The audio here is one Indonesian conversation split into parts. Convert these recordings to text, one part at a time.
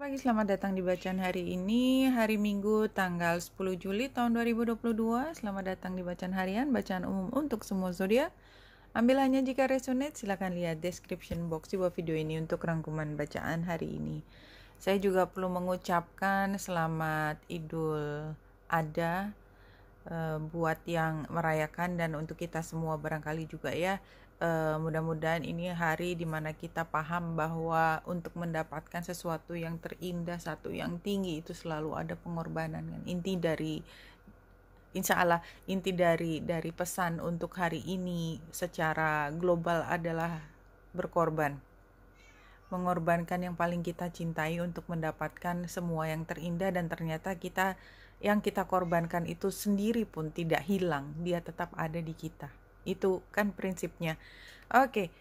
Selamat pagi, selamat datang di bacaan hari ini, hari Minggu tanggal 10 Juli tahun 2022. Selamat datang di bacaan harian, bacaan umum untuk semua zodiak. Ambil hanya jika resonate, silakan lihat description box di bawah video ini untuk rangkuman bacaan hari ini. Saya juga perlu mengucapkan selamat Idul Adha buat yang merayakan dan untuk kita semua barangkali juga ya. Mudah-mudahan ini hari dimana kita paham bahwa untuk mendapatkan sesuatu yang terindah, satu yang tinggi, itu selalu ada pengorbanan kan. Insya Allah inti dari pesan untuk hari ini secara global adalah berkorban, mengorbankan yang paling kita cintai untuk mendapatkan semua yang terindah, dan ternyata yang kita korbankan itu sendiri pun tidak hilang, dia tetap ada di kita. Itu kan prinsipnya. Oke,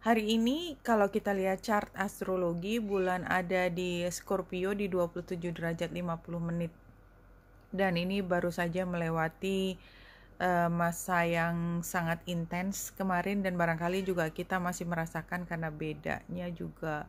hari ini kalau kita lihat chart astrologi, bulan ada di Scorpio di 27 derajat 50 menit. Dan ini baru saja melewati masa yang sangat intens kemarin, dan barangkali juga kita masih merasakan karena bedanya juga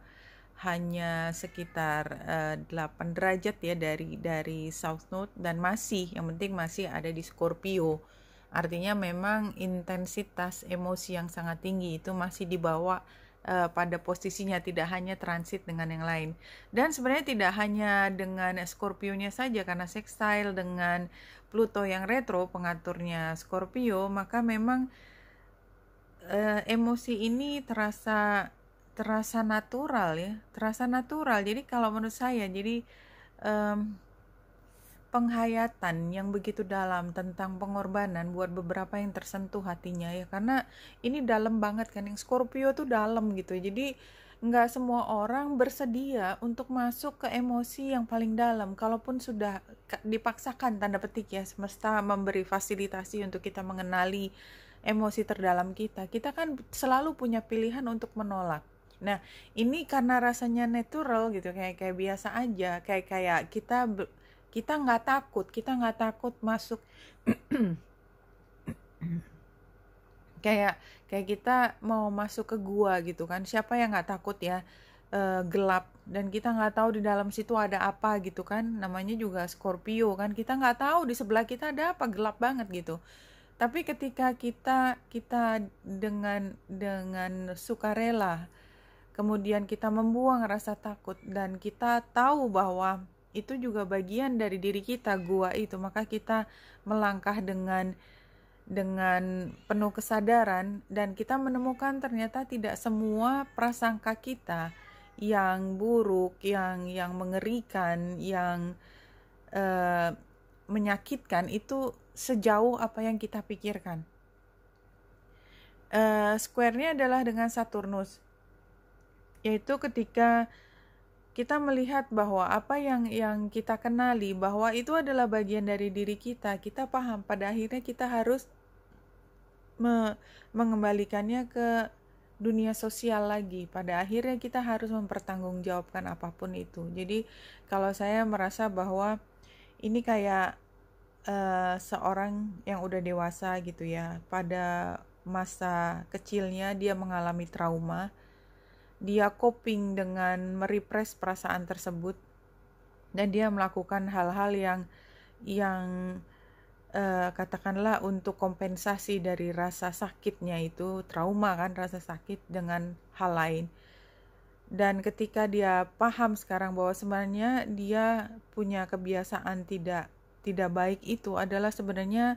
hanya sekitar 8 derajat ya dari South Node, dan yang penting masih ada di Scorpio. Artinya memang intensitas emosi yang sangat tinggi itu masih dibawa pada posisinya, tidak hanya transit dengan yang lain. Dan sebenarnya tidak hanya dengan Scorpio-nya saja, karena sextile dengan Pluto yang retro pengaturnya Scorpio, maka memang emosi ini terasa natural ya, terasa natural. Jadi kalau menurut saya, jadi penghayatan yang begitu dalam tentang pengorbanan buat beberapa yang tersentuh hatinya ya, karena ini dalam banget kan, yang Scorpio tuh dalam gitu. Jadi nggak semua orang bersedia untuk masuk ke emosi yang paling dalam, kalaupun sudah dipaksakan tanda petik ya, semesta memberi fasilitasi untuk kita mengenali emosi terdalam kita kan selalu punya pilihan untuk menolak. Nah, ini karena rasanya natural gitu, kayak biasa aja, kayak kita nggak takut masuk kayak kita mau masuk ke gua gitu kan, siapa yang nggak takut ya, gelap, dan kita nggak tahu di dalam situ ada apa gitu kan, namanya juga Scorpio kan, kita nggak tahu di sebelah kita ada apa, gelap banget gitu. Tapi ketika kita dengan sukarela, kemudian kita membuang rasa takut, dan kita tahu bahwa itu juga bagian dari diri kita, gua itu, maka kita melangkah dengan penuh kesadaran, dan kita menemukan ternyata tidak semua prasangka kita yang buruk, yang mengerikan, yang menyakitkan itu sejauh apa yang kita pikirkan. Square-nya adalah dengan Saturnus, yaitu ketika kita melihat bahwa apa yang kita kenali bahwa itu adalah bagian dari diri kita paham, pada akhirnya kita harus mengembalikannya ke dunia sosial lagi. Pada akhirnya kita harus mempertanggungjawabkan apapun itu. Jadi kalau saya merasa bahwa ini kayak seorang yang udah dewasa gitu ya, pada masa kecilnya dia mengalami trauma, dia coping dengan merepress perasaan tersebut, dan dia melakukan hal-hal yang katakanlah untuk kompensasi dari rasa sakitnya itu, trauma kan, rasa sakit dengan hal lain. Dan ketika dia paham sekarang bahwa sebenarnya dia punya kebiasaan tidak baik, itu adalah sebenarnya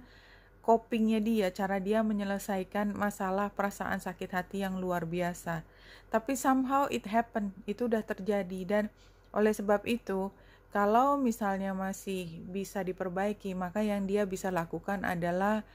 copingnya dia, cara dia menyelesaikan masalah perasaan sakit hati yang luar biasa. Tapi somehow it happened, itu udah terjadi, dan oleh sebab itu kalau misalnya masih bisa diperbaiki, maka yang dia bisa lakukan adalah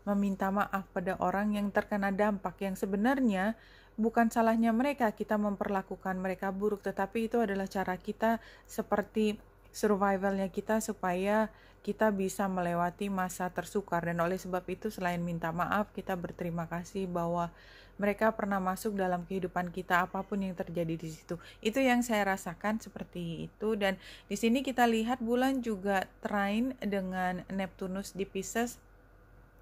meminta maaf pada orang yang terkena dampak, yang sebenarnya bukan salahnya mereka, kita memperlakukan mereka buruk, tetapi itu adalah cara kita, seperti survivalnya kita supaya kita bisa melewati masa tersukar. Dan oleh sebab itu selain minta maaf, kita berterima kasih bahwa mereka pernah masuk dalam kehidupan kita, apapun yang terjadi di situ. Itu yang saya rasakan seperti itu. Dan di sini kita lihat bulan juga trine dengan Neptunus di Pisces,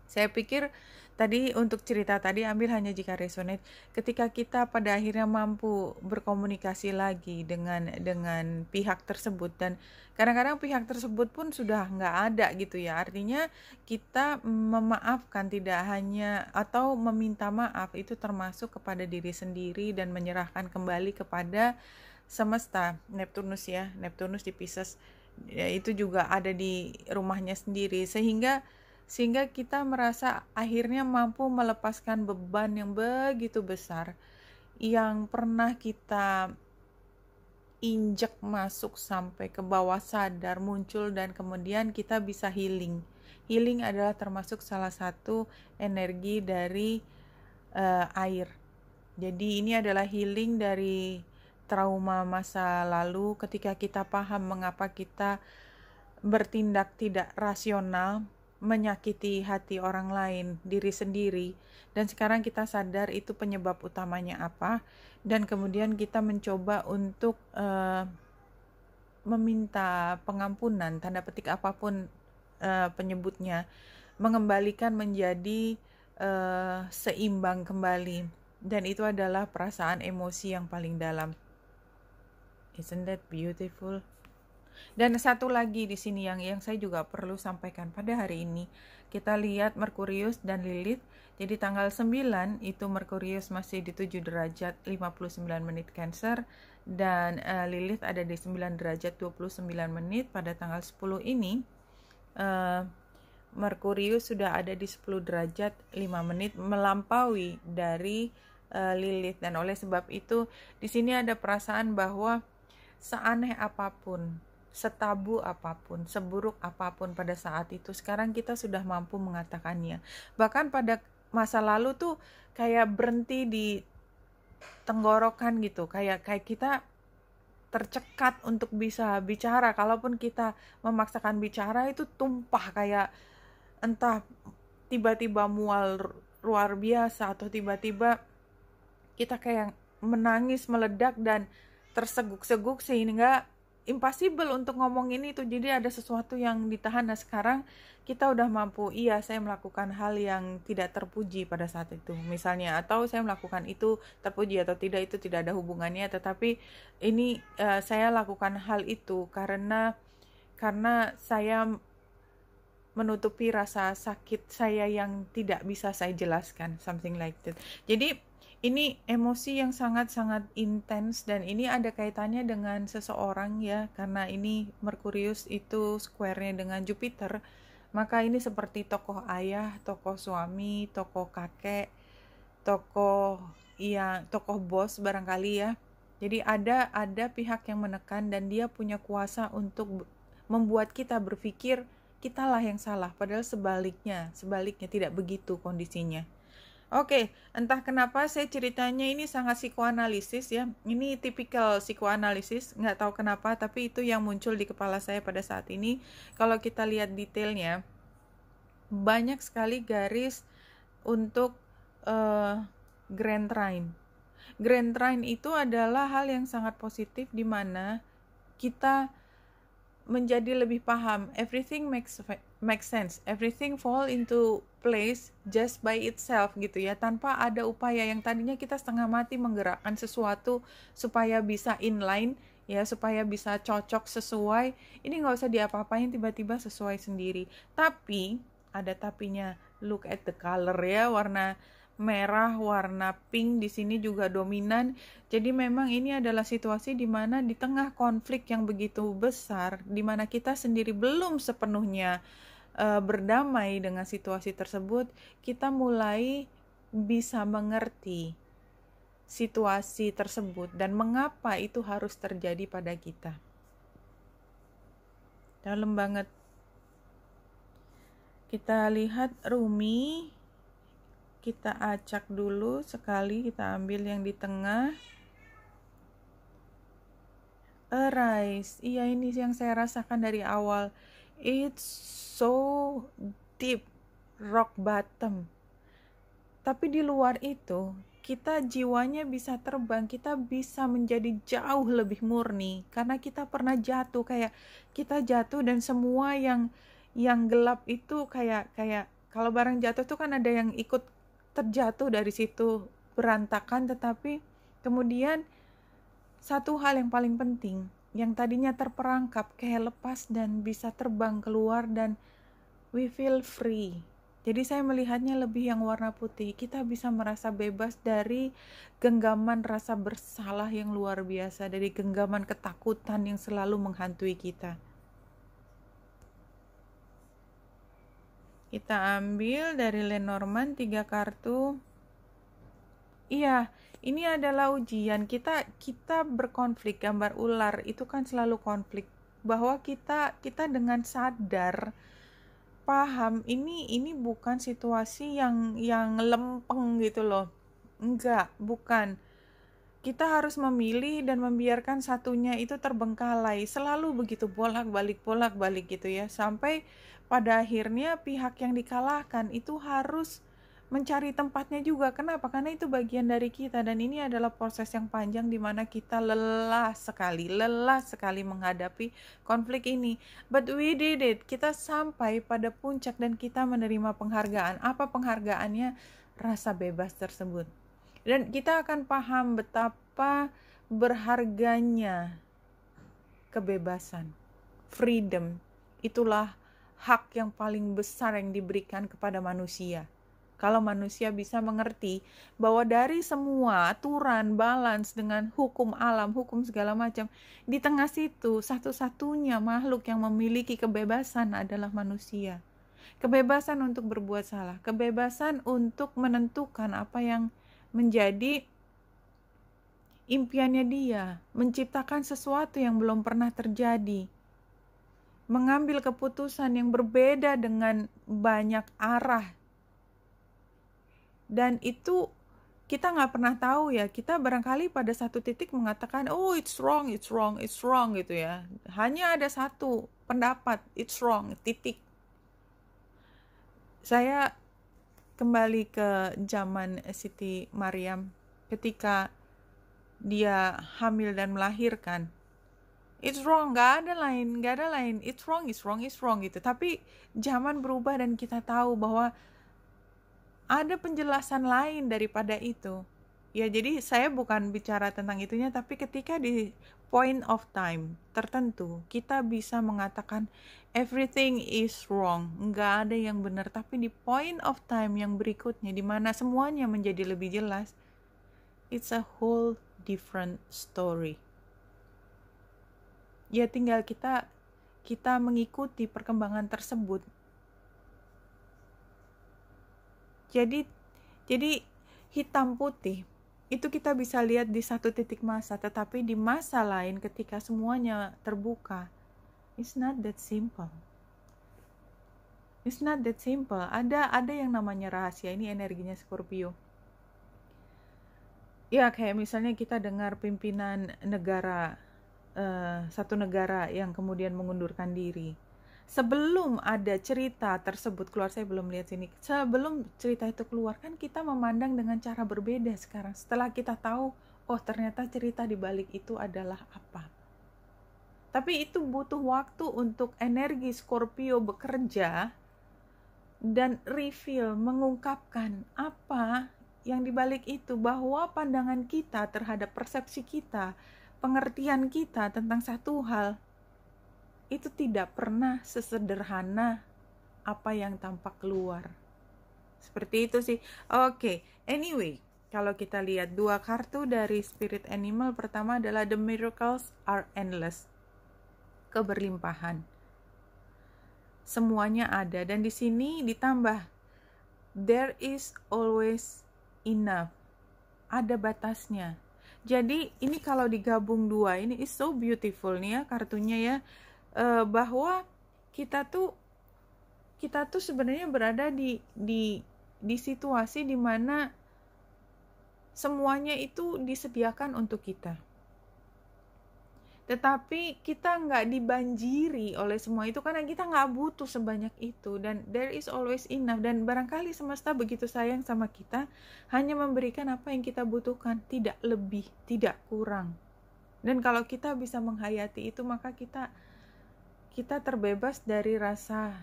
Saya pikir tadi untuk cerita tadi ambil hanya jika resonate, ketika kita pada akhirnya mampu berkomunikasi lagi dengan pihak tersebut, dan kadang-kadang pihak tersebut pun sudah nggak ada gitu ya, artinya kita memaafkan tidak hanya atau meminta maaf itu termasuk kepada diri sendiri dan menyerahkan kembali kepada semesta. Neptunus ya, Neptunus di Pisces ya, itu juga ada di rumahnya sendiri, sehingga kita merasa akhirnya mampu melepaskan beban yang begitu besar yang pernah kita injek masuk sampai ke bawah sadar muncul, dan kemudian kita bisa healing. Healing adalah termasuk salah satu energi dari air. Jadi ini adalah healing dari trauma masa lalu, ketika kita paham mengapa kita bertindak tidak rasional, menyakiti hati orang lain, diri sendiri, dan sekarang kita sadar itu penyebab utamanya apa, dan kemudian kita mencoba untuk meminta pengampunan, tanda petik apapun penyebutnya, mengembalikan menjadi seimbang kembali, dan itu adalah perasaan emosi yang paling dalam. Isn't that beautiful? Dan satu lagi di sini yang saya juga perlu sampaikan pada hari ini. Kita lihat Merkurius dan Lilith. Jadi tanggal 9 itu Merkurius masih di 7 derajat 59 menit Cancer, dan Lilith ada di 9 derajat 29 menit. Pada tanggal 10 ini Merkurius sudah ada di 10 derajat 5 menit, melampaui dari Lilith, dan oleh sebab itu di sini ada perasaan bahwa seaneh apapun, setabu apapun, seburuk apapun pada saat itu, sekarang kita sudah mampu mengatakannya. Bahkan pada masa lalu tuh kayak berhenti di tenggorokan gitu, kayak kita tercekat untuk bisa bicara. Kalaupun kita memaksakan bicara itu tumpah, kayak entah tiba-tiba mual luar biasa, atau tiba-tiba kita kayak menangis meledak dan terseguk-seguk sehingga impossible untuk ngomongin itu. Jadi ada sesuatu yang ditahan. Nah sekarang kita udah mampu, iya saya melakukan hal yang tidak terpuji pada saat itu misalnya, atau saya melakukan itu terpuji atau tidak itu tidak ada hubungannya, tetapi ini saya lakukan hal itu karena saya menutupi rasa sakit saya yang tidak bisa saya jelaskan, something like that. Jadi ini emosi yang sangat-sangat intens, dan ini ada kaitannya dengan seseorang ya, karena ini Merkurius itu square-nya dengan Jupiter, maka ini seperti tokoh ayah, tokoh suami, tokoh kakek, tokoh bos barangkali ya. Jadi ada pihak yang menekan dan dia punya kuasa untuk membuat kita berpikir kitalah yang salah, padahal sebaliknya tidak begitu kondisinya. Oke, entah kenapa saya ceritanya ini sangat psikoanalisis ya. Ini tipikal psikoanalisis, nggak tahu kenapa, tapi itu yang muncul di kepala saya pada saat ini. Kalau kita lihat detailnya, banyak sekali garis untuk Grand Trine. Grand Trine itu adalah hal yang sangat positif, di mana kita menjadi lebih paham, everything makes sense, everything fall into place just by itself gitu ya, tanpa ada upaya. Yang tadinya kita setengah mati menggerakkan sesuatu supaya bisa inline ya, supaya bisa cocok sesuai, ini nggak usah diapa-apain, tiba-tiba sesuai sendiri. Tapi ada tapinya, look at the color ya, warna merah, warna pink di sini juga dominan. Jadi memang ini adalah situasi di mana di tengah konflik yang begitu besar, di mana kita sendiri belum sepenuhnya berdamai dengan situasi tersebut, kita mulai bisa mengerti situasi tersebut dan mengapa itu harus terjadi pada kita. Dalam banget. Kita lihat Rumi. Kita acak dulu sekali, kita ambil yang di tengah. Arise, iya ini yang saya rasakan dari awal. It's so deep, rock bottom. Tapi di luar itu, kita jiwanya bisa terbang, kita bisa menjadi jauh lebih murni. Karena kita pernah jatuh, kayak kita jatuh dan semua yang gelap itu kayak Kalau barang jatuh tuh kan ada yang ikut terjatuh dari situ, berantakan, tetapi kemudian satu hal yang paling penting, yang tadinya terperangkap kayak lepas dan bisa terbang keluar dan we feel free. Jadi saya melihatnya lebih yang warna putih. Kita bisa merasa bebas dari genggaman rasa bersalah yang luar biasa, dari genggaman ketakutan yang selalu menghantui kita. Kita ambil dari Lenormand 3 kartu. Iya, ini adalah ujian. Kita berkonflik. Gambar ular itu kan selalu konflik. Bahwa kita dengan sadar paham ini bukan situasi yang lempeng gitu loh. Enggak, bukan. Kita harus memilih dan membiarkan satunya itu terbengkalai. Selalu begitu bolak-balik gitu ya. Sampai pada akhirnya pihak yang dikalahkan itu harus mencari tempatnya juga. Kenapa? Karena itu bagian dari kita, dan ini adalah proses yang panjang di mana kita lelah sekali menghadapi konflik ini. But we did it. Kita sampai pada puncak dan kita menerima penghargaan. Apa penghargaannya? Rasa bebas tersebut. Dan kita akan paham betapa berharganya kebebasan. Freedom. Itulah hak yang paling besar yang diberikan kepada manusia. Kalau manusia bisa mengerti bahwa dari semua aturan, balance dengan hukum alam, hukum segala macam, di tengah situ satu-satunya makhluk yang memiliki kebebasan adalah manusia. Kebebasan untuk berbuat salah, kebebasan untuk menentukan apa yang menjadi impiannya dia, menciptakan sesuatu yang belum pernah terjadi, mengambil keputusan yang berbeda dengan banyak arah. Dan itu kita nggak pernah tahu ya, kita barangkali pada satu titik mengatakan, oh it's wrong gitu ya. Hanya ada satu pendapat, it's wrong, titik. Saya kembali ke zaman Siti Maryam ketika dia hamil dan melahirkan. It's wrong, nggak ada lain, it's wrong gitu. Tapi zaman berubah dan kita tahu bahwa ada penjelasan lain daripada itu. Ya, jadi saya bukan bicara tentang itunya, tapi ketika di point of time tertentu, kita bisa mengatakan everything is wrong, nggak ada yang benar. Tapi di point of time yang berikutnya, di mana semuanya menjadi lebih jelas, it's a whole different story. Ya, tinggal kita mengikuti perkembangan tersebut. Jadi hitam putih itu kita bisa lihat di satu titik masa, tetapi di masa lain ketika semuanya terbuka, it's not that simple. Ada yang namanya rahasia. Ini energinya Scorpio. Ya, kayak misalnya kita dengar pimpinan negara, satu negara yang kemudian mengundurkan diri. Sebelum ada cerita tersebut keluar, saya belum lihat sini, sebelum cerita itu keluar kan kita memandang dengan cara berbeda sekarang. Setelah kita tahu, oh ternyata cerita di balik itu adalah apa. Tapi itu butuh waktu untuk energi Scorpio bekerja dan reveal, mengungkapkan apa yang di balik itu, bahwa pandangan kita terhadap persepsi kita, pengertian kita tentang satu hal, itu tidak pernah sesederhana apa yang tampak keluar. Seperti itu sih. Oke, anyway, kalau kita lihat dua kartu dari Spirit Animal, pertama adalah The Miracles are Endless. Keberlimpahan. Semuanya ada, dan di sini ditambah there is always enough. Ada batasnya. Jadi ini kalau digabung dua, ini is so beautiful nih ya kartunya ya. Bahwa kita tuh sebenarnya berada di situasi di mana semuanya itu disediakan untuk kita, tetapi kita nggak dibanjiri oleh semua itu karena kita nggak butuh sebanyak itu, dan there is always enough. Dan barangkali semesta begitu sayang sama kita, hanya memberikan apa yang kita butuhkan, tidak lebih, tidak kurang. Dan kalau kita bisa menghayati itu, maka kita terbebas dari rasa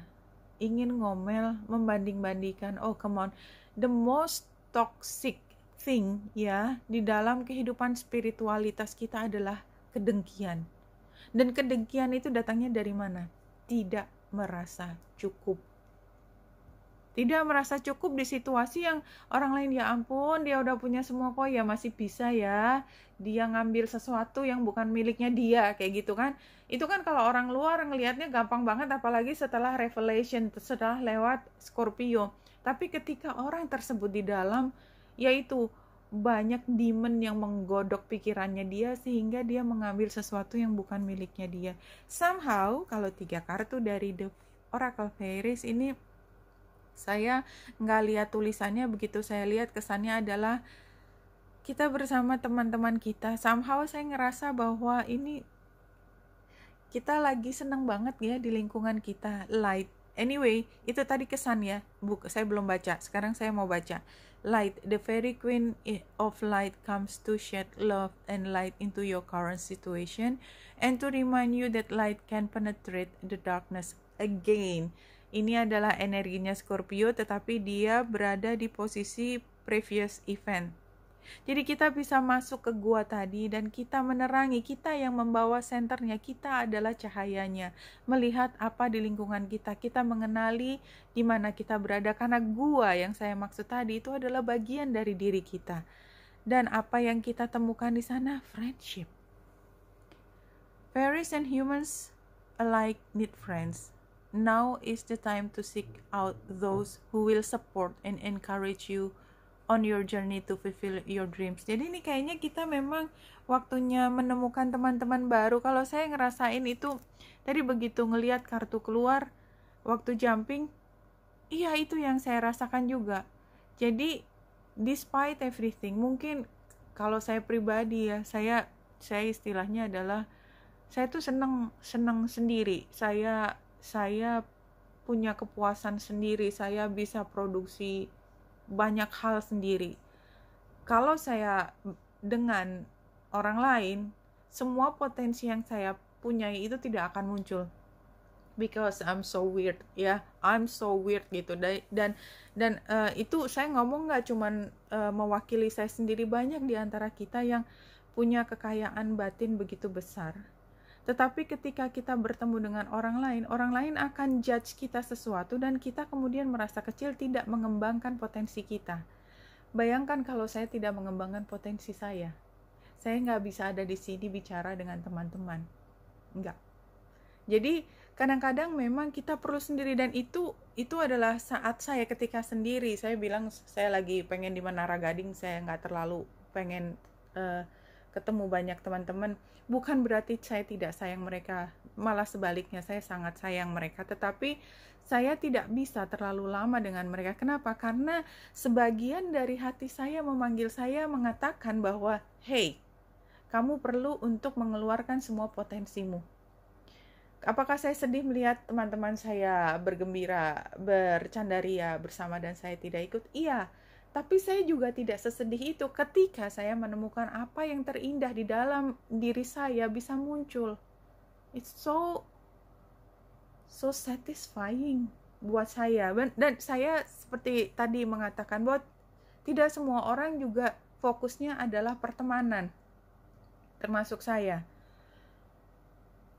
ingin ngomel, membanding-bandingkan. Oh come on, the most toxic thing ya di dalam kehidupan spiritualitas kita adalah kedengkian. Dan kedengkian itu datangnya dari mana? Tidak merasa cukup. Tidak merasa cukup di situasi yang orang lain, ya ampun, dia udah punya semua kok, ya masih bisa ya dia ngambil sesuatu yang bukan miliknya dia, kayak gitu kan. Itu kan kalau orang luar ngelihatnya gampang banget, apalagi setelah revelation, setelah lewat Scorpio. Tapi ketika orang tersebut di dalam, yaitu banyak demon yang menggodok pikirannya dia sehingga dia mengambil sesuatu yang bukan miliknya dia. Somehow, kalau 3 kartu dari The Oracle Fairies ini, saya nggak lihat tulisannya, begitu saya lihat kesannya adalah kita bersama teman-teman kita. Somehow saya ngerasa bahwa ini kita lagi seneng banget ya di lingkungan kita, light. Anyway, itu tadi kesan ya. Saya belum baca, sekarang saya mau baca. Light, the fairy queen of light comes to shed love and light into your current situation and to remind you that light can penetrate the darkness again. Ini adalah energinya Scorpio, tetapi dia berada di posisi previous event. Jadi kita bisa masuk ke gua tadi dan kita menerangi, kita yang membawa senternya, kita adalah cahayanya. Melihat apa di lingkungan kita, kita mengenali di mana kita berada, karena gua yang saya maksud tadi itu adalah bagian dari diri kita. Dan apa yang kita temukan di sana? Friendship. Fairies and humans alike need friends. Now is the time to seek out those who will support and encourage you on your journey to fulfill your dreams. Jadi ini kayaknya kita memang waktunya menemukan teman-teman baru. Kalau saya ngerasain itu, tadi begitu ngelihat kartu keluar, waktu jumping, iya itu yang saya rasakan juga. Jadi, despite everything, mungkin kalau saya pribadi ya, saya istilahnya adalah, saya tuh seneng sendiri. Saya punya kepuasan sendiri, saya bisa produksi banyak hal sendiri. Kalau saya dengan orang lain, semua potensi yang saya punyai itu tidak akan muncul. Because I'm so weird, ya, I'm so weird gitu. Dan itu saya ngomong nggak cuman mewakili saya sendiri, banyak di antara kita yang punya kekayaan batin begitu besar. Tetapi ketika kita bertemu dengan orang lain akan judge kita sesuatu dan kita kemudian merasa kecil, tidak mengembangkan potensi kita. Bayangkan kalau saya tidak mengembangkan potensi saya nggak bisa ada di sini bicara dengan teman-teman. Enggak. Jadi kadang-kadang memang kita perlu sendiri, dan itu adalah saat saya ketika sendiri. Saya bilang saya lagi pengen di Menara Gading, saya nggak terlalu pengen ketemu banyak teman-teman. Bukan berarti saya tidak sayang mereka, malah sebaliknya saya sangat sayang mereka, tetapi saya tidak bisa terlalu lama dengan mereka. Kenapa? Karena sebagian dari hati saya memanggil saya, mengatakan bahwa hey, kamu perlu untuk mengeluarkan semua potensimu. Apakah saya sedih melihat teman-teman saya bergembira, bercandaria bersama dan saya tidak ikut? Iya. Tapi saya juga tidak sesedih itu ketika saya menemukan apa yang terindah di dalam diri saya bisa muncul. It's so satisfying buat saya. Dan saya seperti tadi mengatakan bahwa tidak semua orang juga fokusnya adalah pertemanan, termasuk saya.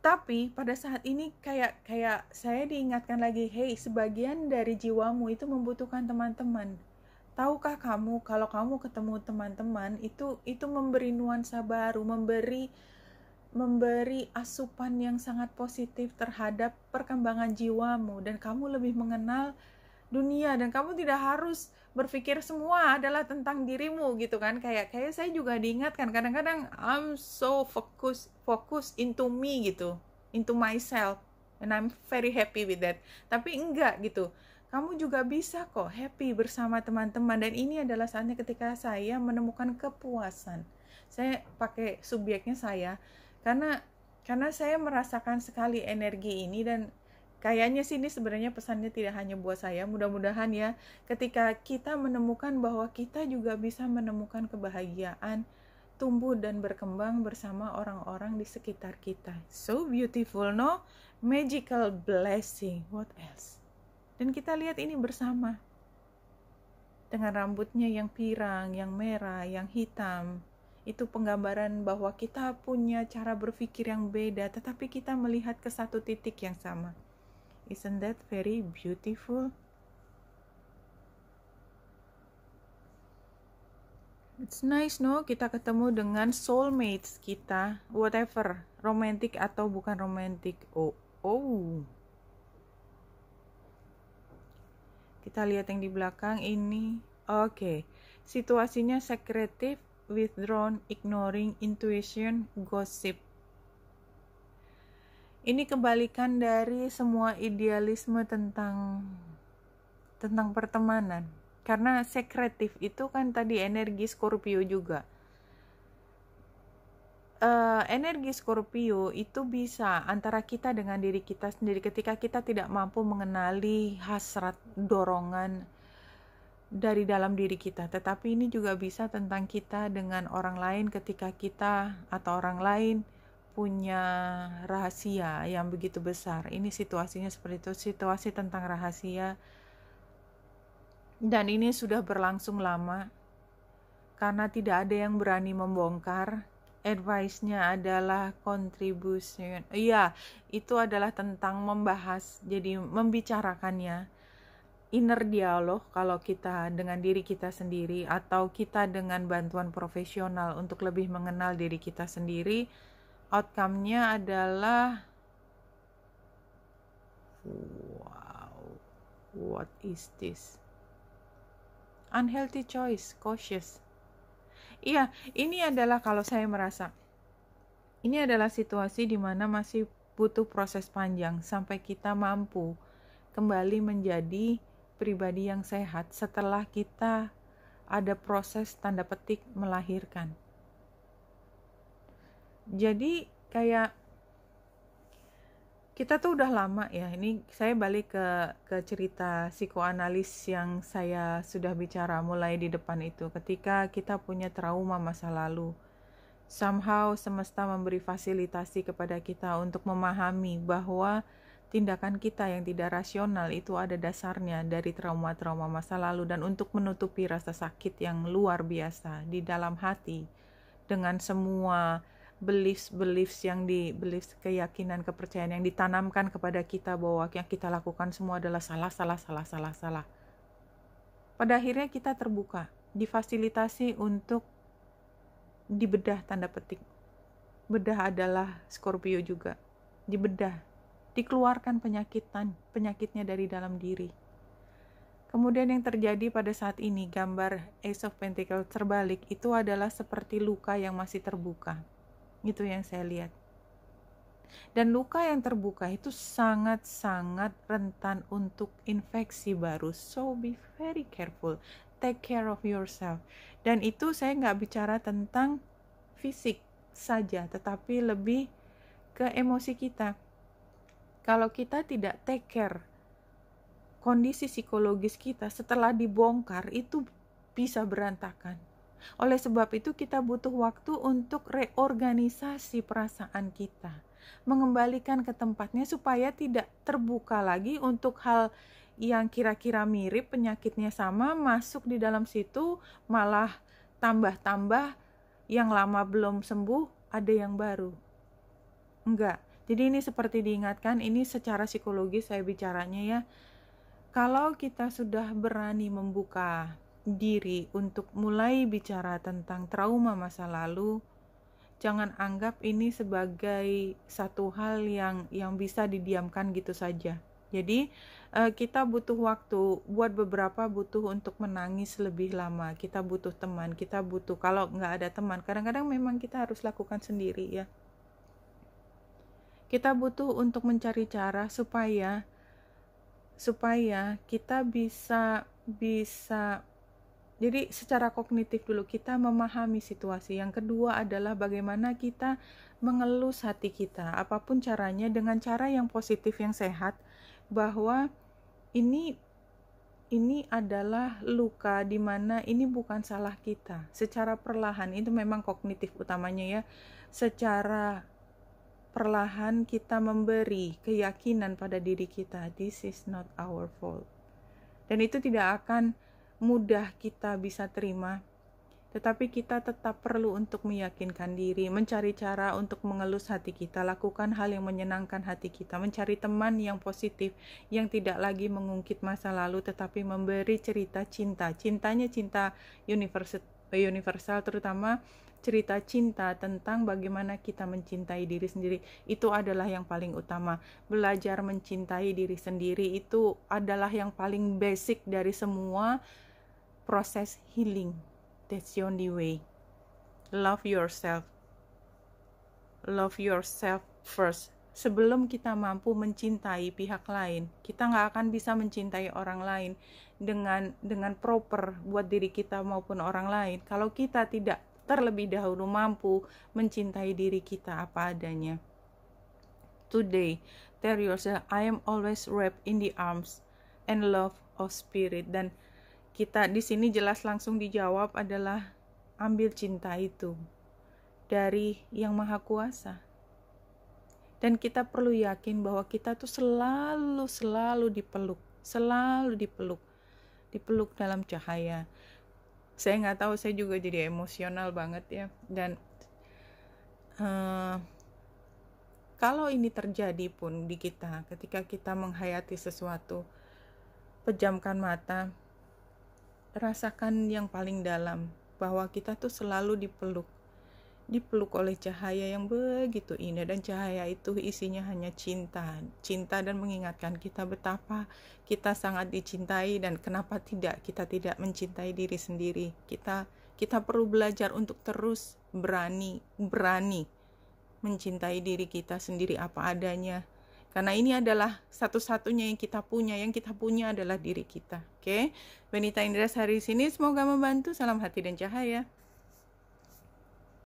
Tapi pada saat ini kayak saya diingatkan lagi, hey, sebagian dari jiwamu itu membutuhkan teman-teman. Tahukah kamu kalau kamu ketemu teman-teman itu memberi nuansa baru, memberi asupan yang sangat positif terhadap perkembangan jiwamu, dan kamu lebih mengenal dunia, dan kamu tidak harus berpikir semua adalah tentang dirimu gitu kan. Kayak saya juga diingatkan kadang-kadang I'm so focus into me gitu, into myself, and I'm very happy with that. Tapi enggak gitu. Kamu juga bisa kok happy bersama teman-teman, dan ini adalah saatnya ketika saya menemukan kepuasan. Saya pakai subjeknya saya karena saya merasakan sekali energi ini, dan kayaknya sih ini sebenarnya pesannya tidak hanya buat saya. Mudah-mudahan ya ketika kita menemukan bahwa kita juga bisa menemukan kebahagiaan, tumbuh dan berkembang bersama orang-orang di sekitar kita. So beautiful, no? Magical blessing. What else? Dan kita lihat ini bersama. Dengan rambutnya yang pirang, yang merah, yang hitam. Itu penggambaran bahwa kita punya cara berpikir yang beda, tetapi kita melihat ke satu titik yang sama. Isn't that very beautiful? It's nice, no? Kita ketemu dengan soulmates kita, whatever, romantic atau bukan romantic. Oh. Kita lihat yang di belakang ini. Oke. Situasinya secretive, withdrawn, ignoring, intuition, gossip. Ini kebalikan dari semua idealisme tentang pertemanan. Karena sekretif itu kan tadi energi Scorpio juga. Energi Scorpio itu bisa antara kita dengan diri kita sendiri ketika kita tidak mampu mengenali hasrat, dorongan dari dalam diri kita. Tetapi ini juga bisa tentang kita dengan orang lain ketika kita atau orang lain punya rahasia yang begitu besar. Ini situasinya seperti itu, situasi tentang rahasia. Dan ini sudah berlangsung lama karena tidak ada yang berani membongkar. Advice-nya adalah contribution. Iya, itu adalah tentang membahas, jadi membicarakannya. Inner dialog kalau kita dengan diri kita sendiri atau kita dengan bantuan profesional untuk lebih mengenal diri kita sendiri. Outcome-nya adalah wow, what is this? Unhealthy choice, cautious. Iya, ini adalah kalau saya merasa ini adalah situasi di mana masih butuh proses panjang sampai kita mampu kembali menjadi pribadi yang sehat setelah kita ada proses tanda petik melahirkan. Jadi kayak kita tuh udah lama ya, ini saya balik ke cerita psikoanalis yang saya sudah bicara mulai di depan itu. Ketika kita punya trauma masa lalu, somehow semesta memberi fasilitasi kepada kita untuk memahami bahwa tindakan kita yang tidak rasional itu ada dasarnya dari trauma-trauma masa lalu. Dan untuk menutupi rasa sakit yang luar biasa di dalam hati dengan semua beliefs keyakinan, kepercayaan yang ditanamkan kepada kita bahwa yang kita lakukan semua adalah salah. Pada akhirnya kita terbuka, difasilitasi untuk dibedah tanda petik. Bedah adalah Scorpio juga. Dibedah, dikeluarkan penyakitnya dari dalam diri. Kemudian yang terjadi pada saat ini, gambar Ace of Pentacles terbalik, itu adalah seperti luka yang masih terbuka. Itu yang saya lihat. Dan luka yang terbuka itu sangat-sangat rentan untuk infeksi baru. So be very careful. Take care of yourself. Dan itu saya nggak bicara tentang fisik saja, tetapi lebih ke emosi kita. Kalau kita tidak take care kondisi psikologis kita setelah dibongkar, itu bisa berantakan. Oleh sebab itu kita butuh waktu untuk reorganisasi perasaan kita, mengembalikan ke tempatnya supaya tidak terbuka lagi untuk hal yang kira-kira mirip, penyakitnya sama, masuk di dalam situ, malah tambah-tambah yang lama belum sembuh, ada yang baru. Enggak. Jadi ini seperti diingatkan, ini secara psikologis saya bicaranya ya. Kalau kita sudah berani membuka diri untuk mulai bicara tentang trauma masa lalu, jangan anggap ini sebagai satu hal yang bisa didiamkan gitu saja. Jadi kita butuh waktu, buat beberapa butuh untuk menangis lebih lama, kita butuh teman, kita butuh, kalau nggak ada teman, kadang-kadang memang kita harus lakukan sendiri ya. Kita butuh untuk mencari cara supaya kita bisa jadi secara kognitif dulu kita memahami situasi. Yang kedua adalah bagaimana kita mengelus hati kita, apapun caranya, dengan cara yang positif, yang sehat, bahwa ini adalah luka di mana ini bukan salah kita. Secara perlahan, itu memang kognitif utamanya ya, secara perlahan kita memberi keyakinan pada diri kita, this is not our fault. Dan itu tidak akan mudah kita bisa terima, tetapi kita tetap perlu untuk meyakinkan diri, mencari cara untuk mengelus hati kita, lakukan hal yang menyenangkan hati kita, mencari teman yang positif, yang tidak lagi mengungkit masa lalu, tetapi memberi cerita cinta. Cintanya cinta universal, terutama cerita cinta tentang bagaimana kita mencintai diri sendiri. Itu adalah yang paling utama. Belajar mencintai diri sendiri itu adalah yang paling basic dari semua proses healing. That's the only way. Love yourself. Love yourself first. Sebelum kita mampu mencintai pihak lain, kita nggak akan bisa mencintai orang lain dengan proper buat diri kita maupun orang lain kalau kita tidak terlebih dahulu mampu mencintai diri kita apa adanya. Today, tell yourself, I am always wrapped in the arms and love of spirit. Dan kita di sini jelas langsung dijawab adalah ambil cinta itu dari Yang Maha Kuasa. Dan kita perlu yakin bahwa kita tuh selalu dipeluk, dipeluk dalam cahaya. Saya nggak tahu, saya juga jadi emosional banget ya. Dan kalau ini terjadi pun di kita, ketika kita menghayati sesuatu, pejamkan mata, rasakan yang paling dalam bahwa kita tuh selalu dipeluk oleh cahaya yang begitu indah, dan cahaya itu isinya hanya cinta dan mengingatkan kita betapa kita sangat dicintai dan kenapa kita tidak mencintai diri sendiri. Kita perlu belajar untuk terus berani mencintai diri kita sendiri apa adanya, karena ini adalah satu-satunya yang kita punya adalah diri kita. Oke? Benita Indras hari ini semoga membantu. Salam hati dan cahaya.